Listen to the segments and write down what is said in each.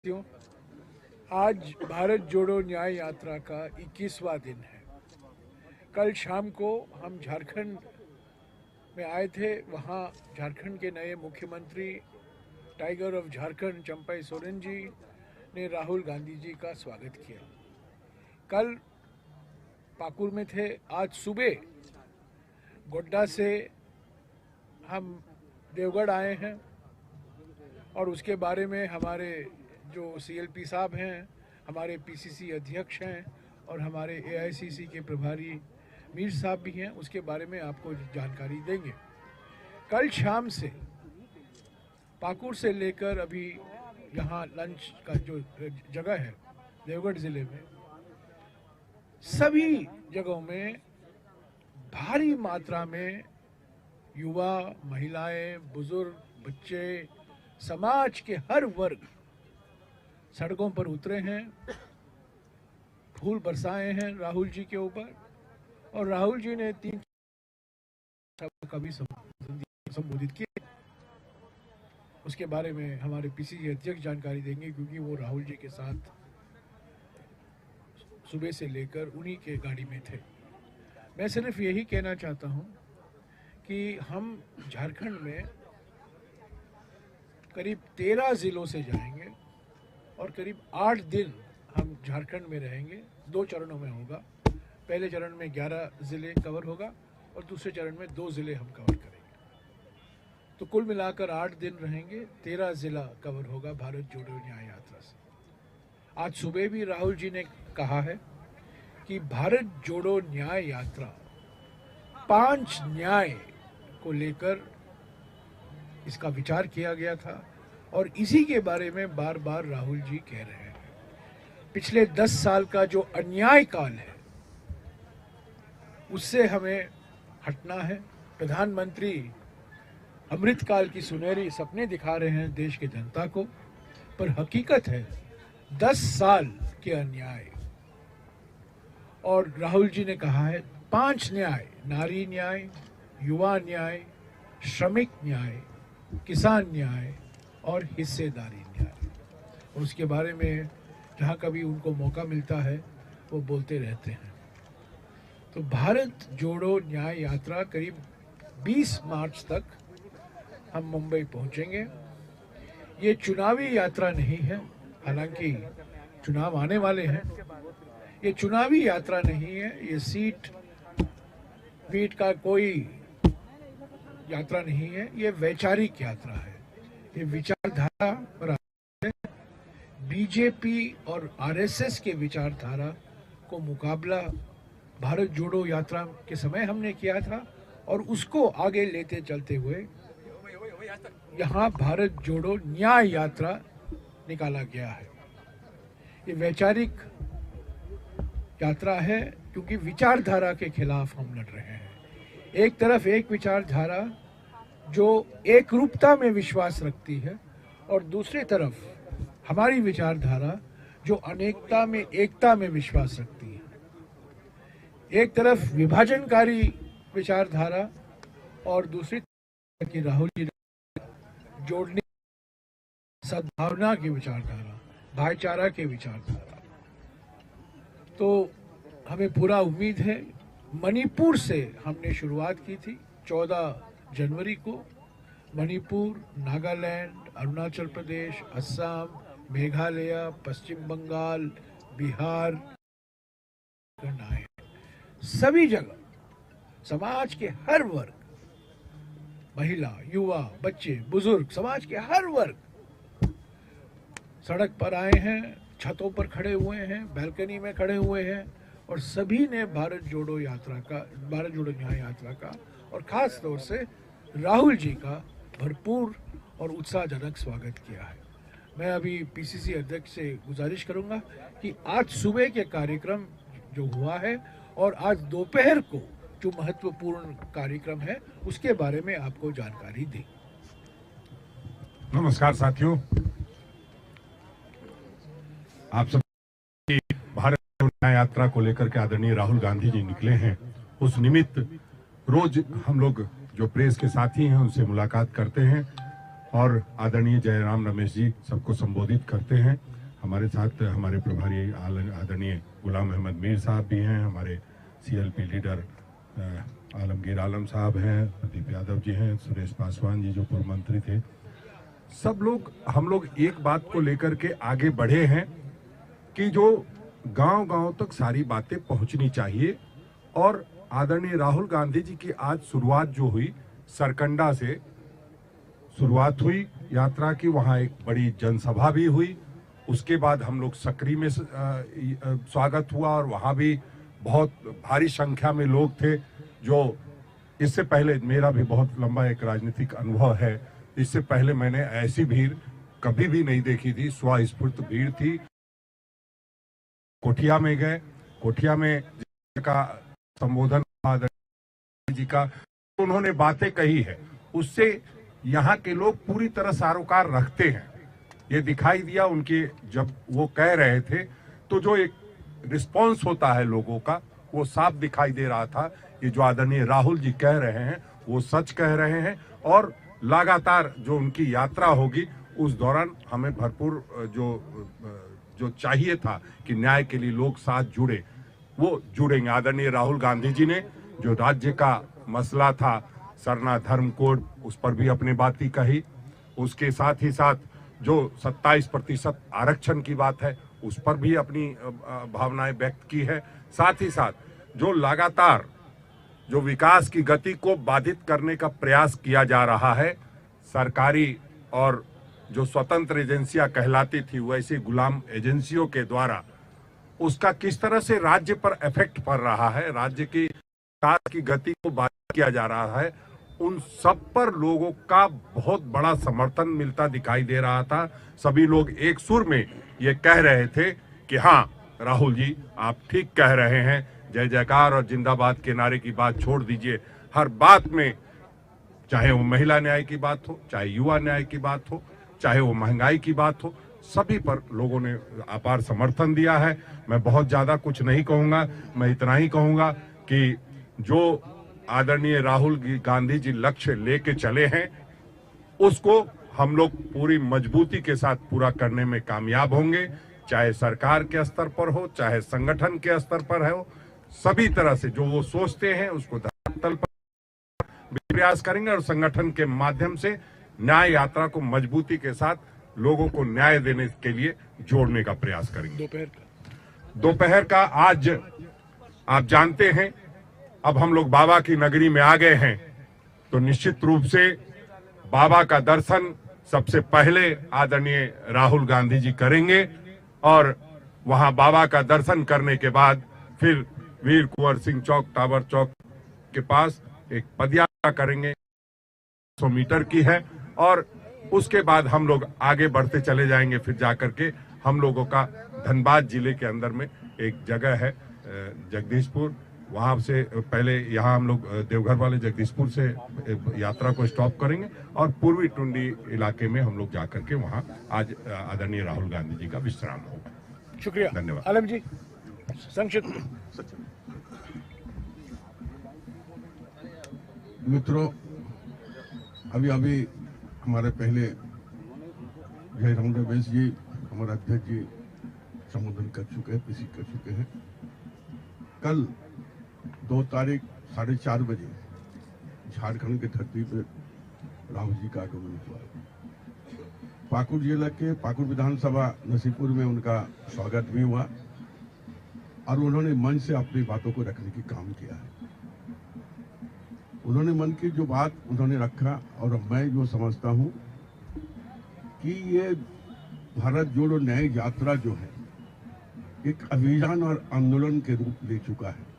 साथियों, आज भारत जोड़ो न्याय यात्रा का 21वां दिन है। कल शाम को हम झारखंड में आए थे। वहाँ झारखंड के नए मुख्यमंत्री टाइगर ऑफ झारखंड चंपई सोरेन जी ने राहुल गांधी जी का स्वागत किया। कल पाकुर में थे। आज सुबह गोड्डा से हम देवगढ़ आए हैं और उसके बारे में हमारे जो सीएलपी साहब हैं, हमारे पीसीसी अध्यक्ष हैं और हमारे एआईसीसी के प्रभारी मीर साहब भी हैं, उसके बारे में आपको जानकारी देंगे। कल शाम से पाकुर से लेकर अभी यहाँ लंच का जो जगह है देवगढ़ ज़िले में, सभी जगहों में भारी मात्रा में युवा, महिलाएं, बुजुर्ग, बच्चे, समाज के हर वर्ग सड़कों पर उतरे हैं, फूल बरसाए हैं राहुल जी के ऊपर। और राहुल जी ने 3 सभा भी संबोधित किए। उसके बारे में हमारे पीसीसी अध्यक्ष जानकारी देंगे, क्योंकि वो राहुल जी के साथ सुबह से लेकर उन्हीं के गाड़ी में थे। मैं सिर्फ यही कहना चाहता हूं कि हम झारखंड में करीब 13 जिलों से जाएंगे और करीब 8 दिन हम झारखंड में रहेंगे। 2 चरणों में होगा। पहले चरण में 11 ज़िले कवर होगा और दूसरे चरण में 2 ज़िले हम कवर करेंगे। तो कुल मिलाकर 8 दिन रहेंगे, 13 ज़िला कवर होगा भारत जोड़ो न्याय यात्रा से। आज सुबह भी राहुल जी ने कहा है कि भारत जोड़ो न्याय यात्रा 5 न्याय को लेकर इसका विचार किया गया था और इसी के बारे में बार बार राहुल जी कह रहे हैं। पिछले 10 साल का जो अन्याय काल है उससे हमें हटना है। प्रधानमंत्री अमृतकाल की सुनहरी सपने दिखा रहे हैं देश के जनता को, पर हकीकत है 10 साल के अन्याय। और राहुल जी ने कहा है 5 न्याय: नारी न्याय, युवा न्याय, श्रमिक न्याय, किसान न्याय और हिस्सेदारी न्याय। और उसके बारे में जहाँ कभी उनको मौका मिलता है वो बोलते रहते हैं। तो भारत जोड़ो न्याय यात्रा करीब 20 मार्च तक हम मुंबई पहुँचेंगे। ये चुनावी यात्रा नहीं है, हालांकि चुनाव आने वाले हैं। ये चुनावी यात्रा नहीं है, ये सीट वीट का कोई यात्रा नहीं है, ये वैचारिक यात्रा है। ये विचारधारा पर बीजेपी और आरएसएस के विचारधारा को मुकाबला भारत जोड़ो यात्रा के समय हमने किया था और उसको आगे लेते चलते हुए यहाँ भारत जोड़ो न्याय यात्रा निकाला गया है। ये वैचारिक यात्रा है, क्योंकि विचारधारा के खिलाफ हम लड़ रहे हैं। एक तरफ एक विचारधारा जो एक रूपता में विश्वास रखती है और दूसरी तरफ हमारी विचारधारा जो अनेकता में एकता में विश्वास रखती है। एक तरफ विभाजनकारी विचारधारा और दूसरी तरफ की राहुल जी जोड़ने, सद्भावना की विचारधारा, भाईचारा की विचारधारा। तो हमें पूरा उम्मीद है। मणिपुर से हमने शुरुआत की थी 14 जनवरी को। मणिपुर, नागालैंड, अरुणाचल प्रदेश, असम, मेघालय, पश्चिम बंगाल, बिहार करना है। सभी जगह समाज के हर वर्ग, महिला, युवा, बच्चे, बुजुर्ग, समाज के हर वर्ग सड़क पर आए हैं, छतों पर खड़े हुए हैं, बैल्कनी में खड़े हुए हैं और सभी ने भारत जोड़ो न्याय यात्रा का और खास तौर से राहुल जी का भरपूर और उत्साहजनक स्वागत किया है। मैं अभी पीसीसी अध्यक्ष से गुजारिश करूंगा कि आज सुबह के कार्यक्रम जो हुआ है और आज दोपहर को जो महत्वपूर्ण कार्यक्रम है उसके बारे में आपको जानकारी दें। नमस्कार साथियों, आप सब भारत न्याय यात्रा को लेकर के आदरणीय राहुल गांधी जी निकले हैं। उस निमित्त रोज हम लोग जो प्रेस के साथी हैं उनसे मुलाकात करते हैं और आदरणीय जयराम रमेश जी सबको संबोधित करते हैं। हमारे साथ हमारे प्रभारी आदरणीय गुलाम अहमद मीर साहब भी हैं, हमारे CLP लीडर आलमगीर आलम साहब हैं, प्रदीप यादव जी हैं, सुरेश पासवान जी जो पूर्व मंत्री थे। सब लोग हम लोग एक बात को लेकर के आगे बढ़े हैं कि जो गांव-गांव तक सारी बातें पहुंचनी चाहिए। और आदरणीय राहुल गांधी जी की आज शुरुआत जो हुई, सरकंडा से शुरुआत हुई यात्रा की, वहां एक बड़ी जनसभा भी हुई। उसके बाद हम लोग सकरी में स्वागत हुआ और वहां भी बहुत भारी संख्या में लोग थे। जो इससे पहले मेरा भी बहुत लंबा एक राजनीतिक अनुभव है, इससे पहले मैंने ऐसी भीड़ कभी भी नहीं देखी थी। स्वस्फूर्त भीड़ थी। कोठिया में गए, कोठिया में का संबोधन जी का उन्होंने बातें कही है, उससे यहाँ के लोग पूरी तरह सरोकार रखते हैं। ये दिखाई दिया उनके, जब वो कह रहे थे तो जो एक रिस्पॉन्स होता है लोगों का वो साफ दिखाई दे रहा था। ये जो आदरणीय राहुल जी कह रहे हैं वो सच कह रहे हैं। और लगातार जो उनकी यात्रा होगी उस दौरान हमें भरपूर जो चाहिए था कि न्याय के लिए लोग साथ जुड़े, वो जुड़ेंगे। आदरणीय राहुल गांधी जी ने जो राज्य का मसला था सरना धर्म कोड, उस पर भी अपनी बातें कही। उसके साथ ही साथ जो 27% आरक्षण की बात है उस पर भी अपनी भावनाएं व्यक्त की है। साथ ही साथ जो लगातार जो विकास की गति को बाधित करने का प्रयास किया जा रहा है, सरकारी और जो स्वतंत्र एजेंसियां कहलाती थी वैसी गुलाम एजेंसियों के द्वारा उसका किस तरह से राज्य पर इफेक्ट पड़ रहा है, राज्य की विकास की गति को बाधित किया जा रहा है, उन सब पर लोगों का बहुत बड़ा समर्थन मिलता दिखाई दे रहा था। सभी लोग एक सुर में ये कह रहे थे कि हाँ राहुल जी आप ठीक कह रहे हैं, जय जयकार और जिंदाबाद के नारे की बात छोड़ दीजिए। हर बात में, चाहे वो महिला न्याय की बात हो, चाहे युवा न्याय की बात हो, चाहे वो महंगाई की बात हो, सभी पर लोगों ने अपार समर्थन दिया है। मैं बहुत ज्यादा कुछ नहीं कहूंगा, मैं इतना ही कहूंगा कि जो आदरणीय राहुल गांधी जी लक्ष्य लेके चले हैं उसको हम लोग पूरी मजबूती के साथ पूरा करने में कामयाब होंगे। चाहे सरकार के स्तर पर हो, चाहे संगठन के स्तर पर हो, सभी तरह से जो वो सोचते हैं उसको धरातल पर प्रयास करेंगे और संगठन के माध्यम से न्याय यात्रा को मजबूती के साथ लोगों को न्याय देने के लिए जोड़ने का प्रयास करेंगे। दोपहर का आज आप जानते हैं अब हम लोग बाबा की नगरी में आ गए हैं, तो निश्चित रूप से बाबा का दर्शन सबसे पहले आदरणीय राहुल गांधी जी करेंगे और वहां बाबा का दर्शन करने के बाद फिर वीर कुंवर सिंह चौक, टावर चौक के पास एक पदयात्रा करेंगे, 100 मीटर की है। और उसके बाद हम लोग आगे बढ़ते चले जाएंगे। फिर जाकर के हम लोगों का धनबाद जिले के अंदर में एक जगह है जगदीशपुर, वहां से पहले यहाँ हम लोग देवघर वाले जगदीशपुर से यात्रा को स्टॉप करेंगे और पूर्वी टुंडी इलाके में हम लोग जाकर के वहां आज आदरणीय राहुल गांधी जी का विश्राम होगा। शुक्रिया, धन्यवाद। आलम जी संक्षिप्त। मित्रों, अभी हमारे पहले जयराम रमेश जी हमारे अध्यक्ष जी संबोधन कर चुके हैं, पेशी कर चुके हैं। कल 2 तारीख 4:30 बजे झारखंड की धरती पर राहुल जी का आगमन हुआ। पाकुड़ जिला के पाकुड़ विधानसभा नसीपुर में उनका स्वागत भी हुआ और उन्होंने मन से अपनी बातों को रखने की काम किया है। उन्होंने मन की जो बात उन्होंने रखा और मैं जो समझता हूं कि ये भारत जोड़ो न्याय यात्रा जो है एक अभियान और आंदोलन के रूप ले चुका है।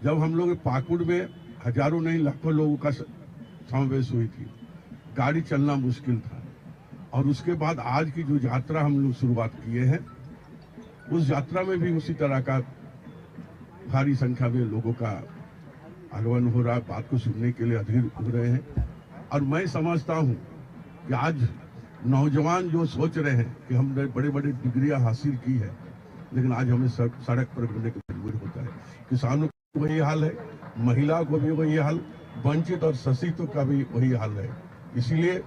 जब हम लोग पाकुड़ में हजारों नहीं लाखों लोगों का समावेश हुई थी, गाड़ी चलना मुश्किल था, और उसके बाद आज की जो यात्रा हम लोग शुरुआत किए हैं उस यात्रा में भी उसी तरह का भारी संख्या में लोगों का आगमन हो रहा है, बात को सुनने के लिए अधीर हो रहे हैं। और मैं समझता हूं कि आज नौजवान जो सोच रहे हैं कि हमने बड़े बड़े डिग्रियां हासिल की है, लेकिन आज हमें सड़क पर घूमने की मजबूरी होता है। किसानों का वही हाल है, महिला को भी वही हाल, वंचित और शोषितों का भी वही हाल है। इसलिए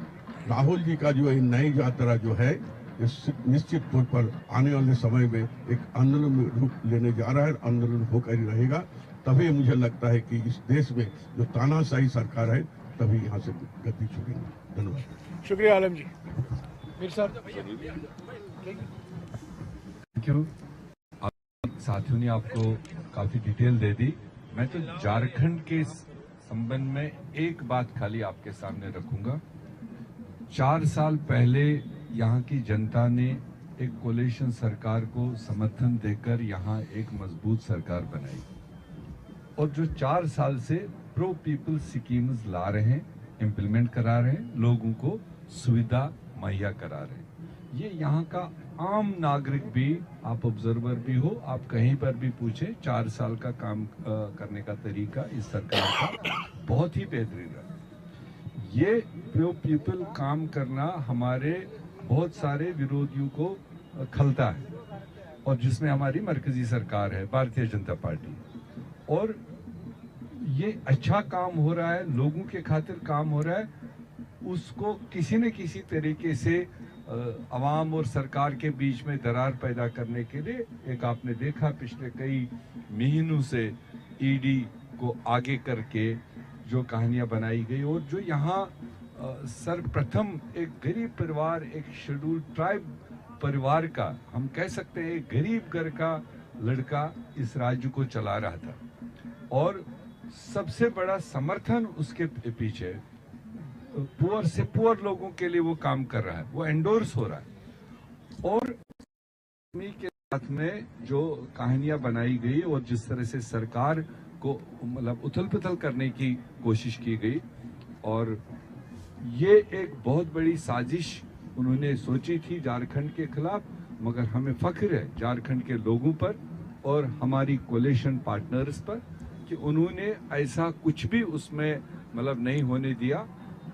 राहुल जी का जो ये नई यात्रा जो है ये निश्चित तौर पर आने वाले समय में एक आंदोलन में रूप लेने जा रहा है, आंदोलन होकर ही रहेगा। तभी मुझे लगता है कि इस देश में जो तानाशाही सरकार है तभी यहाँ से गति छूटेगी। धन्यवाद। शुक्रिया आलम जी। मीर साहब, थैंक यू। साथियों ने आपको काफी डिटेल दे दी। मैं तो झारखंड के संबंध में एक बात खाली आपके सामने रखूंगा। 4 साल पहले यहाँ की जनता ने एक कोलिशन सरकार को समर्थन देकर यहाँ एक मजबूत सरकार बनाई और जो 4 साल से प्रो पीपल स्कीम्स ला रहे हैं, इम्प्लीमेंट करा रहे हैं, लोगों को सुविधा मुहैया करा रहे हैं। ये यहाँ का आम नागरिक भी, आप ऑब्जर्वर भी हो, आप कहीं पर भी पूछे, 4 साल का काम करने का तरीका इस सरकार का बहुत ही बेहतरीन रहा। ये प्रो पीपल काम करना हमारे बहुत सारे विरोधियों को खलता है और जिसमें हमारी मरकजी सरकार है, भारतीय जनता पार्टी, और ये अच्छा काम हो रहा है, लोगों के खातिर काम हो रहा है, उसको किसी न किसी तरीके से अवाम और सरकार के बीच में दरार पैदा करने के लिए एक आपने देखा पिछले कई महीनों से ईडी को आगे करके जो कहानियां बनाई गई और जो यहाँ सर्वप्रथम एक गरीब परिवार, एक शेड्यूल ट्राइब परिवार का, हम कह सकते हैं एक गरीब घर का लड़का इस राज्य को चला रहा था और सबसे बड़ा समर्थन उसके पीछे पुअर से पुअर लोगों के लिए वो काम कर रहा है, वो एंडोर्स हो रहा है। और के साथ में जो कहानियां बनाई गई और जिस तरह से सरकार को मतलब उथल पुथल करने की कोशिश की गई और ये एक बहुत बड़ी साजिश उन्होंने सोची थी झारखंड के खिलाफ, मगर हमें फख्र है झारखंड के लोगों पर और हमारी कोलिशन पार्टनर्स पर कि उन्होंने ऐसा कुछ भी उसमें मतलब नहीं होने दिया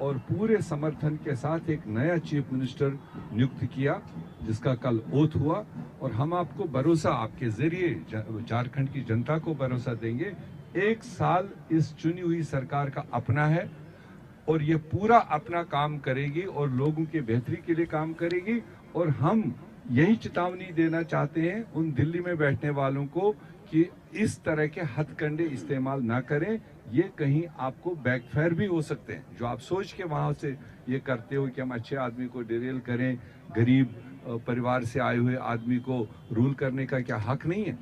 और पूरे समर्थन के साथ एक नया चीफ मिनिस्टर नियुक्त किया जिसका कल ओथ हुआ और हम आपको भरोसा, आपके जरिए झारखंड की जनता को भरोसा देंगे, 1 साल इस चुनी हुई सरकार का अपना है और ये पूरा अपना काम करेगी और लोगों के बेहतरी के लिए काम करेगी। और हम यही चेतावनी देना चाहते हैं उन दिल्ली में बैठने वालों को कि इस तरह के हथकंडे इस्तेमाल ना करें, ये कहीं आपको बैकफायर भी हो सकते हैं। जो आप सोच के वहां से ये करते हो कि हम अच्छे आदमी को डिरेल करें, गरीब परिवार से आए हुए आदमी को रूल करने का क्या हक नहीं है?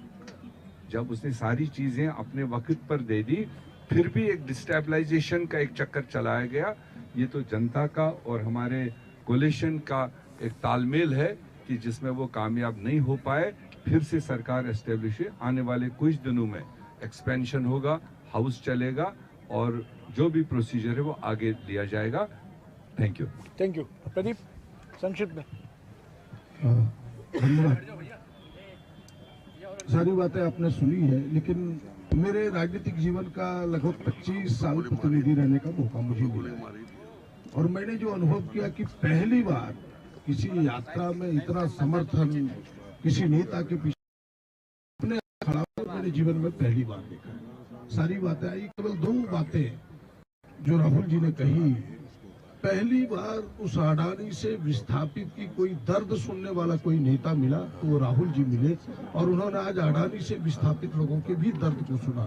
जब उसने सारी चीजें अपने वक्त पर दे दी फिर भी एक डिस्टेबलाइजेशन का एक चक्कर चलाया गया। ये तो जनता का और हमारे कोलिशन का एक तालमेल है कि जिसमें वो कामयाब नहीं हो पाए। फिर से सरकार एस्टेब्लिश है, आने वाले कुछ दिनों में एक्सपेंशन होगा, हाउस चलेगा और जो भी प्रोसीजर है वो आगे लिया जाएगा। Thank you. Thank you. Pradeep, संक्षिप्त में। धन्यवाद। सारी बातें आपने सुनी है, लेकिन मेरे राजनीतिक जीवन का लगभग 25 साल प्रतिनिधि रहने का मौका मुझे मिला है और मैंने जो अनुभव किया कि पहली बार किसी यात्रा में इतना समर्थन किसी नेता के पीछे अपने खड़ा हुआ मैंने जीवन में पहली बार देखा है। सारी बातें आई, केवल 2 बातें जो राहुल जी ने कही। पहली बार उस अडानी से विस्थापित की कोई दर्द सुनने वाला कोई नेता मिला तो वो राहुल जी मिले और उन्होंने आज अडानी से विस्थापित लोगों के भी दर्द को सुना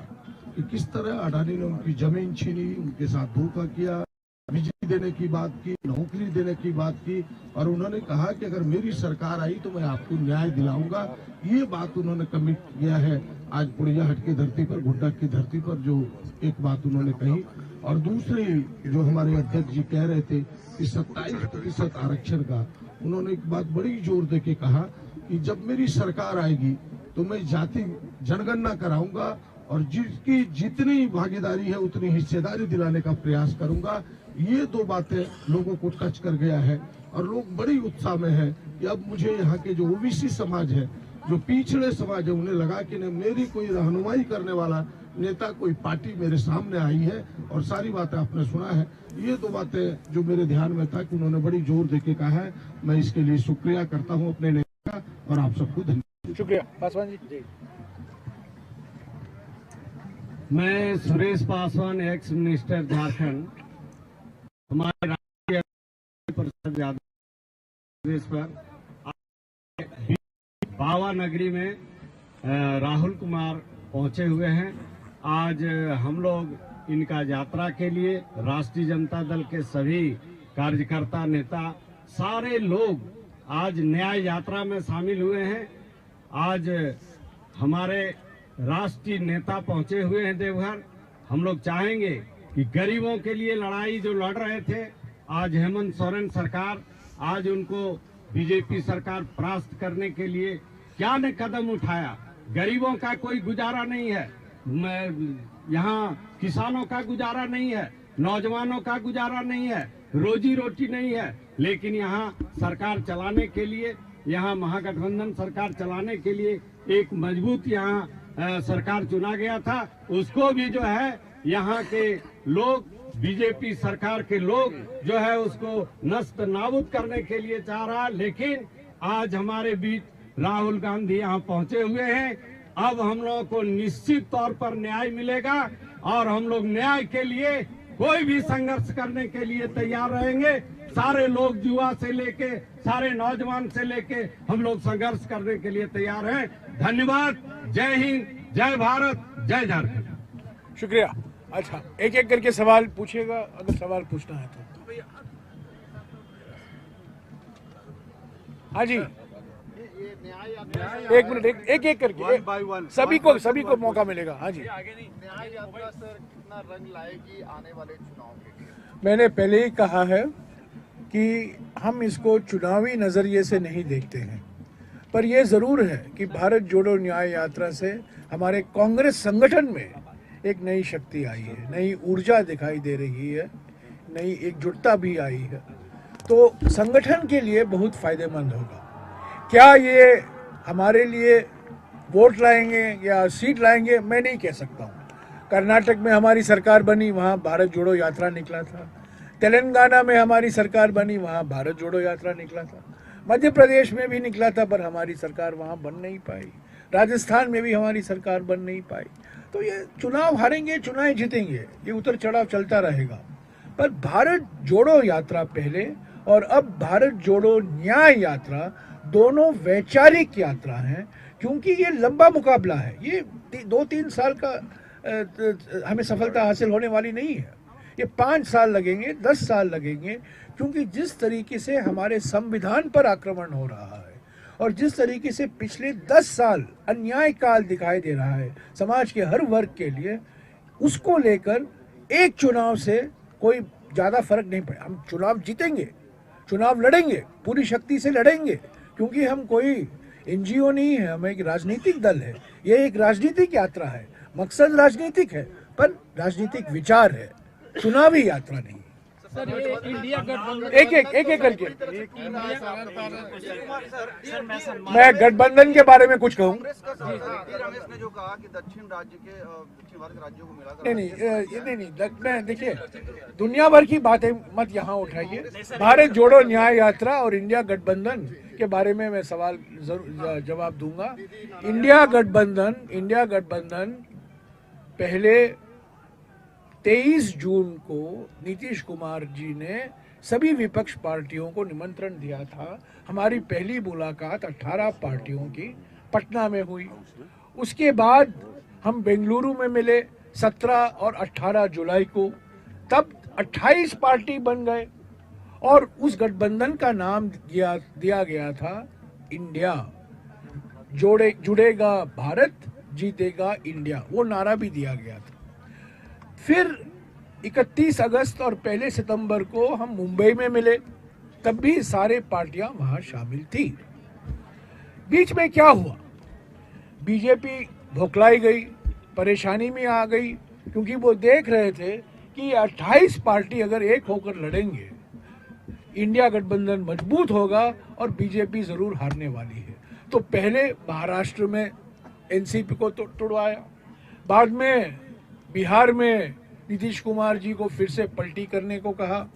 कि किस तरह अडानी ने उनकी जमीन छीनी, उनके साथ धोखा किया, बिजली देने की बात की, नौकरी देने की बात की और उन्होंने कहा कि अगर मेरी सरकार आई तो मैं आपको न्याय दिलाऊंगा। ये बात उन्होंने कमिट किया है। आज पुड़ियाहाट की धरती पर, गुड्डा की धरती पर जो एक बात उन्होंने कही और दूसरी जो हमारे अध्यक्ष जी कह रहे थे कि 27% आरक्षण का, उन्होंने एक बात बड़ी जोर दे के कहा कि जब मेरी सरकार आएगी तो मैं जाति जनगणना कराऊंगा और जिसकी जितनी भागीदारी है उतनी हिस्सेदारी दिलाने का प्रयास करूंगा। ये 2 बातें लोगों को टच कर गया है और लोग बड़ी उत्साह में है कि अब मुझे यहाँ के जो ओबीसी समाज है, जो पिछड़े समाज है, उन्हें लगा कि मेरी कोई रहनुमाई करने वाला नेता, कोई पार्टी मेरे सामने आई है और सारी बातें आपने सुना है। ये 2 बातें जो मेरे ध्यान में था कि उन्होंने बड़ी जोर देके कहा है, मैं इसके लिए शुक्रिया करता हूँ अपने नेता का और आप सबको धन्यवाद। शुक्रिया। पासवान जी। मैं सुरेश पासवान, एक्स मिनिस्टर झारखंड, हमारे प्रसाद यादव इस पर बावा नगरी में राहुल कुमार पहुंचे हुए हैं। आज हम लोग इनका यात्रा के लिए राष्ट्रीय जनता दल के सभी कार्यकर्ता नेता सारे लोग आज न्याय यात्रा में शामिल हुए हैं। आज हमारे राष्ट्रीय नेता पहुंचे हुए हैं देवघर। हम लोग चाहेंगे कि गरीबों के लिए लड़ाई जो लड़ रहे थे, आज हेमंत सोरेन सरकार, आज उनको बीजेपी सरकार परास्त करने के लिए क्या ने कदम उठाया। गरीबों का कोई गुजारा नहीं है, यहाँ किसानों का गुजारा नहीं है, नौजवानों का गुजारा नहीं है, रोजी रोटी नहीं है। लेकिन यहाँ सरकार चलाने के लिए, यहाँ महागठबंधन सरकार चलाने के लिए एक मजबूत यहाँ सरकार चुना गया था। उसको भी जो है यहाँ के लोग, बीजेपी सरकार के लोग जो है उसको नष्ट नाबूद करने के लिए चाह रहा। लेकिन आज हमारे बीच राहुल गांधी यहाँ पहुंचे हुए हैं। अब हम लोगों को निश्चित तौर पर न्याय मिलेगा और हम लोग न्याय के लिए कोई भी संघर्ष करने के लिए तैयार रहेंगे। सारे लोग, युवा से लेके सारे नौजवान से लेके हम लोग संघर्ष करने के लिए तैयार हैं। धन्यवाद। जय हिंद, जय भारत, जय झारखंड। शुक्रिया। अच्छा, एक एक करके सवाल पूछिएगा अगर सवाल पूछना है तो। हाँ जी, एक मिनट, एक एक करके सभी को मौका मिलेगा। हाँ जी, न्याय यात्रा सर कितना रंग लाएगी आने वाले चुनाव के? मैंने पहले ही कहा है कि हम इसको चुनावी नजरिए से नहीं देखते हैं, पर यह जरूर है कि भारत जोड़ो न्याय यात्रा से हमारे कांग्रेस संगठन में एक नई शक्ति आई है, नई ऊर्जा दिखाई दे रही है, नई एकजुटता भी आई है। तो संगठन के लिए बहुत फायदेमंद होगा। क्या ये हमारे लिए वोट लाएंगे या सीट लाएंगे, मैं नहीं कह सकता हूँ। कर्नाटक में हमारी सरकार बनी, वहाँ भारत जोड़ो यात्रा निकला था। तेलंगाना में हमारी सरकार बनी, वहाँ भारत जोड़ो यात्रा निकला था। मध्य प्रदेश में भी निकला था, पर हमारी सरकार वहाँ बन नहीं पाई। राजस्थान में भी हमारी सरकार बन नहीं पाई। तो ये चुनाव हारेंगे, चुनाव जीतेंगे, ये उतर चढ़ाव चलता रहेगा। पर भारत जोड़ो यात्रा पहले और अब भारत जोड़ो न्याय यात्रा दोनों वैचारिक यात्रा हैं, क्योंकि ये लंबा मुकाबला है। ये 2-3 साल का हमें सफलता हासिल होने वाली नहीं है। ये 5 साल लगेंगे, 10 साल लगेंगे, क्योंकि जिस तरीके से हमारे संविधान पर आक्रमण हो रहा है और जिस तरीके से पिछले 10 साल अन्याय काल दिखाई दे रहा है समाज के हर वर्ग के लिए, उसको लेकर एक चुनाव से कोई ज़्यादा फर्क नहीं पड़े। हम चुनाव जीतेंगे, चुनाव लड़ेंगे, पूरी शक्ति से लड़ेंगे, क्योंकि हम कोई एनजीओ नहीं है, हम एक राजनीतिक दल है। ये एक राजनीतिक यात्रा है, मकसद राजनीतिक है, पर राजनीतिक विचार है, चुनावी यात्रा नहीं। सर, ये इंडिया गठबंधन एक एक करके मैं गठबंधन के बारे में कुछ कहूँ। रमेश ने जो कहा कि दक्षिण भारत राज्यों को मिलाकर नहीं, देखिए, दुनिया भर की बातें मत यहाँ उठाइए। भारत जोड़ो न्याय यात्रा और इंडिया गठबंधन के बारे में मैं सवाल जरूर जवाब दूंगा। इंडिया गठबंधन पहले 23 जून को नीतीश कुमार जी ने सभी विपक्ष पार्टियों को निमंत्रण दिया था। हमारी पहली मुलाकात 18 पार्टियों की पटना में हुई। उसके बाद हम बेंगलुरु में मिले 17 और 18 जुलाई को। तब 28 पार्टी बन गए और उस गठबंधन का नाम दिया गया था इंडिया। जुड़ेगा भारत, जीतेगा इंडिया, वो नारा भी दिया गया था। फिर 31 अगस्त और 1 सितंबर को हम मुंबई में मिले, तब भी सारे पार्टियां वहां शामिल थी। बीच में क्या हुआ? बीजेपी भोखलाई गई, परेशानी में आ गई, क्योंकि वो देख रहे थे कि 28 पार्टी अगर एक होकर लड़ेंगे, इंडिया गठबंधन मजबूत होगा और बीजेपी जरूर हारने वाली है। तो पहले महाराष्ट्र में एनसीपी को तोड़वाया, बाद में बिहार में नीतीश कुमार जी को फिर से पलटी करने को कहा,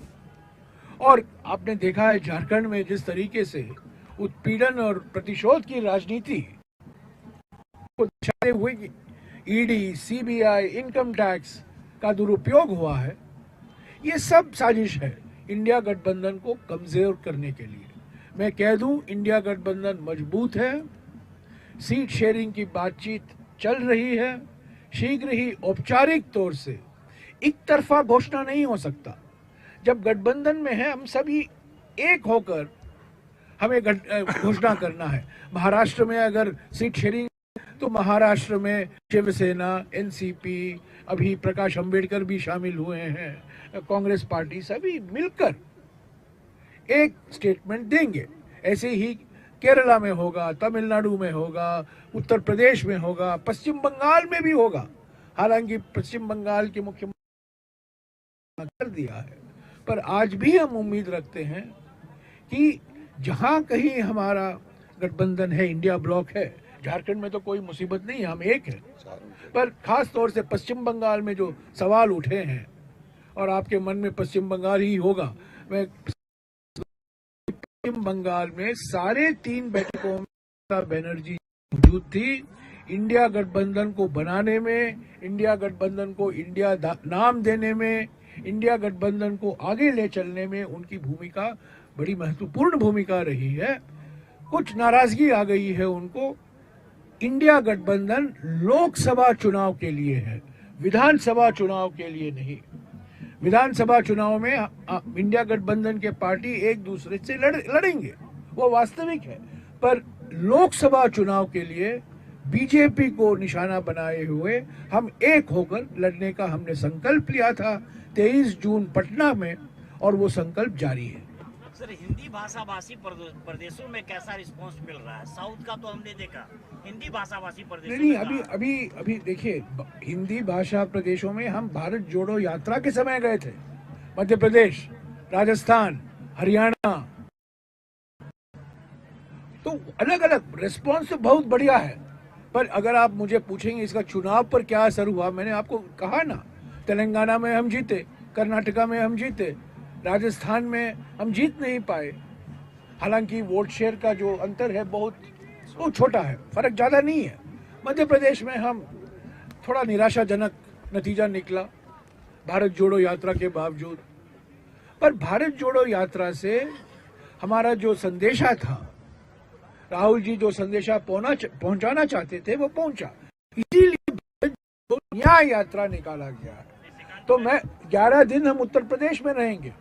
और आपने देखा है झारखंड में जिस तरीके से उत्पीड़न और प्रतिशोध की राजनीति को दर्शाते हुए ईडी, सीबीआई, इनकम टैक्स का दुरुपयोग हुआ है, ये सब साजिश है। इंडिया गठबंधन को कमजोर करने के लिए। मैं कह दूं, इंडिया गठबंधन मजबूत है, सीट शेयरिंग की बातचीत चल रही है। शीघ्र ही औपचारिक तौर से एक तरफा घोषणा नहीं हो सकता। जब गठबंधन में है, हम सभी एक होकर हमें घोषणा करना है। महाराष्ट्र में अगर सीट शेयरिंग, तो महाराष्ट्र में शिवसेना, एनसीपी, अभी प्रकाश अंबेडकर भी शामिल हुए हैं, कांग्रेस पार्टी, सभी मिलकर एक स्टेटमेंट देंगे। ऐसे ही केरला में होगा, तमिलनाडु में होगा, उत्तर प्रदेश में होगा, पश्चिम बंगाल में भी होगा। हालांकि पश्चिम बंगाल के मुख्यमंत्री कर दिया है, पर आज भी हम उम्मीद रखते हैं कि जहां कहीं हमारा गठबंधन है, इंडिया ब्लॉक है, झारखंड में तो कोई मुसीबत नहीं है, हम एक हैं, पर खास तौर से पश्चिम बंगाल में जो सवाल उठे हैं, और आपके मन में पश्चिम बंगाल ही होगा, मैं पश्चिम बंगाल में सारे 3 बैठकों में ममता बनर्जी मौजूद थी। इंडिया गठबंधन को बनाने में, इंडिया गठबंधन को इंडिया नाम देने में, इंडिया गठबंधन को आगे ले चलने में उनकी भूमिका बड़ी महत्वपूर्ण भूमिका रही है। कुछ नाराजगी आ गई है उनको। इंडिया गठबंधन लोकसभा चुनाव के लिए है, विधानसभा चुनाव के लिए नहीं। विधानसभा चुनाव में इंडिया गठबंधन के पार्टी एक दूसरे से लड़ेंगे, वो वास्तविक है, पर लोकसभा चुनाव के लिए बीजेपी को निशाना बनाए हुए हम एक होकर लड़ने का हमने संकल्प लिया था 23 जून पटना में, और वो संकल्प जारी है। सर, हिंदी भाषा भाषी प्रदेशों में कैसा रिस्पांस मिल रहा है? साउथ का तो हमने देखा, हिंदी भाषा भाषी प्रदेशों नहीं, में अभी देखिए, हिंदी भाषा प्रदेशों में हम भारत जोड़ो यात्रा के समय गए थे। मध्य प्रदेश, राजस्थान, हरियाणा, तो अलग अलग रिस्पांस तो बहुत बढ़िया है। पर अगर आप मुझे पूछेंगे इसका चुनाव पर क्या असर हुआ, मैंने आपको कहा ना, तेलंगाना में हम जीते, कर्नाटका में हम जीते, राजस्थान में हम जीत नहीं पाए। हालांकि वोट शेयर का जो अंतर है बहुत छोटा है, फर्क ज्यादा नहीं है। मध्य प्रदेश में हम थोड़ा निराशाजनक नतीजा निकला भारत जोड़ो यात्रा के बावजूद। पर भारत जोड़ो यात्रा से हमारा जो संदेशा था, राहुल जी जो संदेशा पहुंचाना चाहते थे, वो पहुंचा। इसीलिए न्याय यात्रा निकाला गया। तो मैं 11 दिन हम उत्तर प्रदेश में रहेंगे।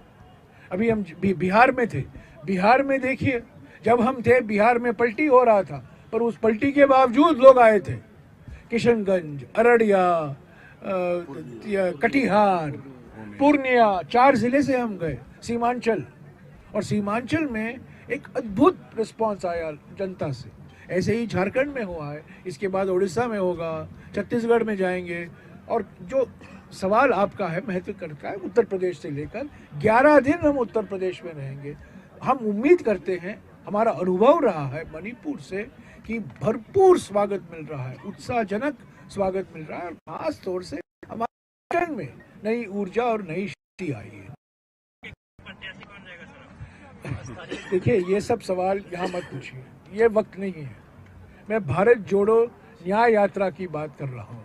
अभी हम बिहार में थे, बिहार में देखिए, जब हम थे बिहार में पलटी हो रहा था, पर उस पलटी के बावजूद लोग आए थे। किशनगंज, अररिया, कटिहार, पूर्णिया, 4 जिले से हम गए, सीमांचल, और सीमांचल में एक अद्भुत रिस्पांस आया जनता से। ऐसे ही झारखंड में हुआ है, इसके बाद उड़ीसा में होगा, छत्तीसगढ़ में जाएंगे। और जो सवाल आपका है महत्व करता है, उत्तर प्रदेश से लेकर 11 दिन हम उत्तर प्रदेश में रहेंगे। हम उम्मीद करते हैं, हमारा अनुभव रहा है मणिपुर से, कि भरपूर स्वागत मिल रहा है, उत्साहजनक स्वागत मिल रहा है, और खास तौर से हमारे में नई ऊर्जा और नई शक्ति आई है। देखिए, ये सब सवाल यहाँ मत पूछिए, ये वक्त नहीं है। मैं भारत जोड़ो न्याय यात्रा की बात कर रहा हूँ।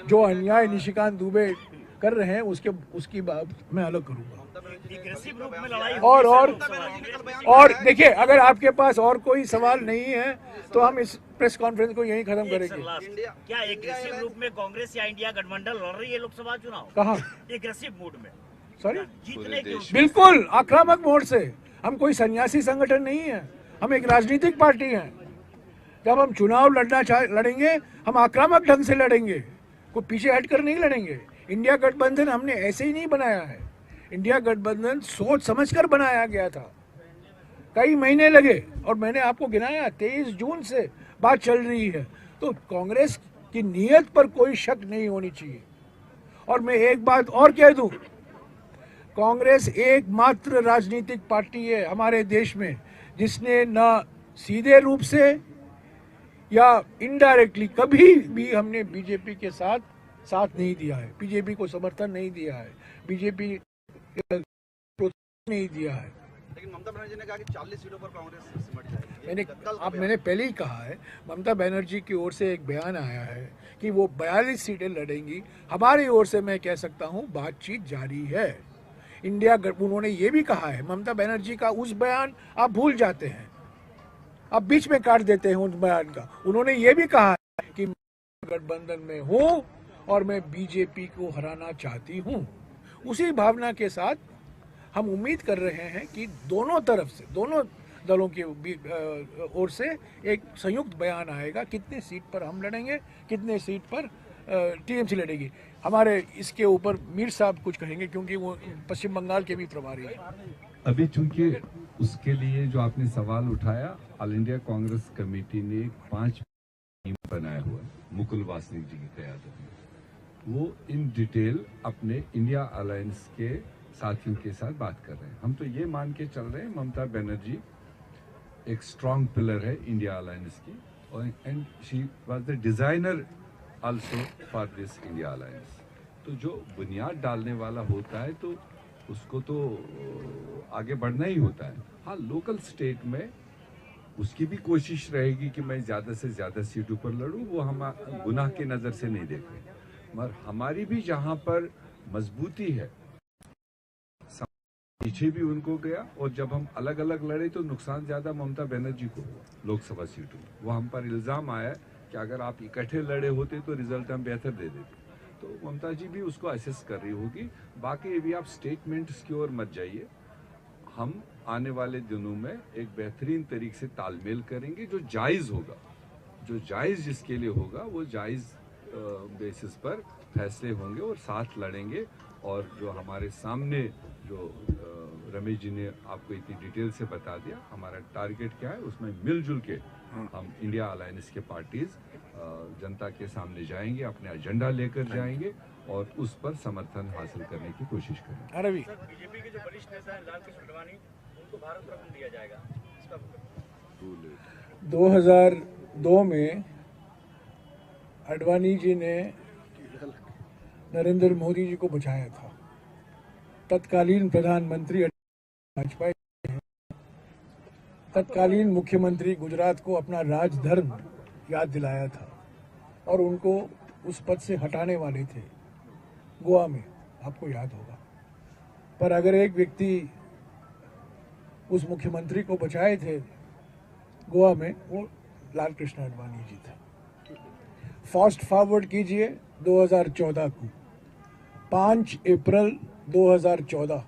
जो अन्याय निशिकांत दुबे कर रहे हैं उसकी बात मैं अलग करूंगा। और देखिए, अगर आपके पास और कोई सवाल नहीं है तो हम इस प्रेस कॉन्फ्रेंस को यहीं खत्म करेंगे। क्या एग्रेसिव रूप में कांग्रेस या इंडिया गठबंधन लड़ रही है लोकसभा चुनाव? कहाँ एग्रेसिव मूड में? सॉरी, जीतने के बिल्कुल आक्रामक मोड से। हम कोई सन्यासी संगठन नहीं है, हम एक राजनीतिक पार्टी हैं। जब हम चुनाव लड़ेंगे, हम आक्रामक ढंग से लड़ेंगे, कोई पीछे हटकर नहीं लड़ेंगे। इंडिया गठबंधन हमने ऐसे ही नहीं बनाया है। इंडिया गठबंधन सोच समझकर बनाया गया था, कई महीने लगे, और मैंने आपको गिनाया 23 जून से बात चल रही है। तो कांग्रेस की नीयत पर कोई शक नहीं होनी चाहिए। और मैं एक बात और कह दूं, कांग्रेस एकमात्र राजनीतिक पार्टी है हमारे देश में जिसने न सीधे रूप से या इनडायरेक्टली कभी भी हमने बीजेपी के साथ नहीं दिया है, बीजेपी को समर्थन नहीं दिया है, बीजेपी प्रोत्साहन नहीं दिया है। लेकिन ममता बनर्जी ने कहा कि 40 सीटों पर कांग्रेस सिमट जाएगी। मैंने पहले ही कहा है, ममता बनर्जी की ओर से एक बयान आया है कि वो 42 सीटें लड़ेंगी। हमारी ओर से मैं कह सकता हूं बातचीत जारी है। उन्होंने ये भी कहा है, ममता बनर्जी का उस बयान आप भूल जाते हैं, आप बीच में काट देते हैं उस बयान का। उन्होंने ये भी कहा है कि मैं गठबंधन में हूं और मैं बीजेपी को हराना चाहती हूं। उसी भावना के साथ हम उम्मीद कर रहे हैं कि दोनों तरफ से, दोनों दलों की ओर से एक संयुक्त बयान आएगा, कितने सीट पर हम लड़ेंगे, कितने सीट पर टीएमसी लड़ेगी। हमारे इसके ऊपर मीर साहब कुछ कहेंगे, क्योंकि वो पश्चिम बंगाल के भी प्रभारी हैं। अभी चूंकि उसके लिए जो आपने सवाल उठाया, ऑल इंडिया कांग्रेस कमेटी ने 5 टीम बनाया हुआ है मुकुल वासनिक जी की क़यादत में। वो इन डिटेल अपने इंडिया अलायंस के साथियों के साथ बात कर रहे हैं। हम तो ये मान के चल रहे हैं ममता बनर्जी एक स्ट्रॉन्ग पिलर है इंडिया अलायंस की, और and she was the designer also for this India alliance. तो जो बुनियाद डालने वाला होता है तो उसको तो आगे बढ़ना ही होता है। हाँ, लोकल स्टेट में उसकी भी कोशिश रहेगी कि मैं ज़्यादा से ज़्यादा सीटों पर लड़ूं, वो हम गुनाह की नज़र से नहीं देख रहे। मगर हमारी भी जहाँ पर मजबूती है, पीछे भी उनको गया, और जब हम अलग अलग लड़े तो नुकसान ज़्यादा ममता बनर्जी को हुआ लोकसभा सीटों में। वो हम पर इल्ज़ाम आया कि अगर आप इकट्ठे लड़े होते तो रिजल्ट हम बेहतर दे देते। तो ममता जी भी उसको असेस कर रही होगी। बाकी अभी आप स्टेटमेंट्स की ओर मत जाइए। हम आने वाले दिनों में एक बेहतरीन तरीके से तालमेल करेंगे, जो जायज़ होगा, जो जायज़ जिसके लिए होगा वो जायज़ बेसिस पर फैसले होंगे और साथ लड़ेंगे। और जो हमारे सामने जो रमेश जी ने आपको इतनी डिटेल से बता दिया, हमारा टारगेट क्या है, उसमें मिलजुल के हम इंडिया अलायंस के पार्टीज जनता के सामने जाएंगे, अपने एजेंडा लेकर जाएंगे और उस पर समर्थन हासिल करने की कोशिश करेंगे। अरे बीजेपी के जो वरिष्ठ नेता हैं लालकृष्ण आडवाणी, उनको भारत रत्न दिया जाएगा। 2002 में आडवाणी जी ने नरेंद्र मोदी जी को बचाया था। तत्कालीन प्रधानमंत्री वाजपेयी हैं, तत्कालीन मुख्यमंत्री गुजरात को अपना राजधर्म याद दिलाया था और उनको उस पद से हटाने वाले थे गोवा में, आपको याद होगा। पर अगर एक व्यक्ति उस मुख्यमंत्री को बचाए थे गोवा में, वो लालकृष्ण आडवाणी जी थे। फास्ट फॉरवर्ड कीजिए 2014 को, 5 अप्रैल 2014,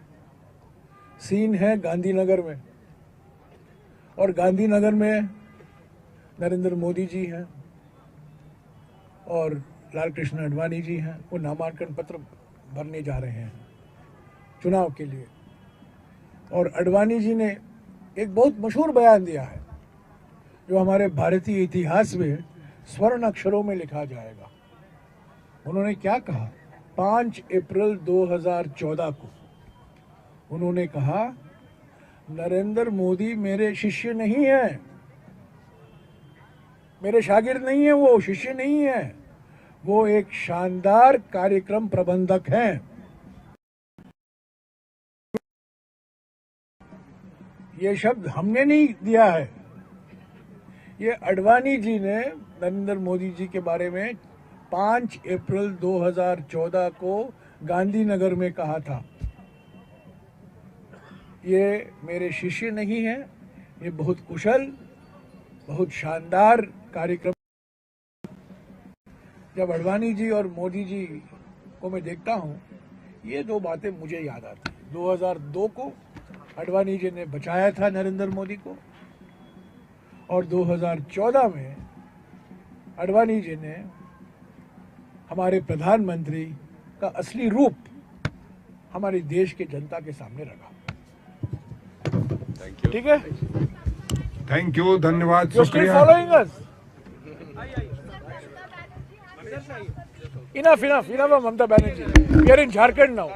सीन है गांधीनगर में, और गांधीनगर में नरेंद्र मोदी जी हैं और लालकृष्ण आडवाणी जी हैं। वो नामांकन पत्र भरने जा रहे हैं चुनाव के लिए, और आडवाणी जी ने एक बहुत मशहूर बयान दिया है जो हमारे भारतीय इतिहास में स्वर्ण अक्षरों में लिखा जाएगा। उन्होंने क्या कहा? 5 अप्रैल 2014 को उन्होंने कहा, नरेंद्र मोदी मेरे शिष्य नहीं है, मेरे शागिर्द नहीं है, वो शिष्य नहीं है, वो एक शानदार कार्यक्रम प्रबंधक हैं। ये शब्द हमने नहीं दिया है, ये आडवाणी जी ने नरेंद्र मोदी जी के बारे में 5 अप्रैल 2014 को गांधीनगर में कहा था। ये मेरे शिष्य नहीं है, ये बहुत कुशल, बहुत शानदार कार्यक्रम। जब आडवाणी जी और मोदी जी को मैं देखता हूँ, ये दो बातें मुझे याद आती हैं। 2002 को आडवाणी जी ने बचाया था नरेंद्र मोदी को, और 2014 में आडवाणी जी ने हमारे प्रधानमंत्री का असली रूप हमारे देश के जनता के सामने रखा। ठीक है, थैंक यू, धन्यवाद, You're still शुक्रिया। following us? Enough, Mamata Banerjee. We are in Jharkhand now.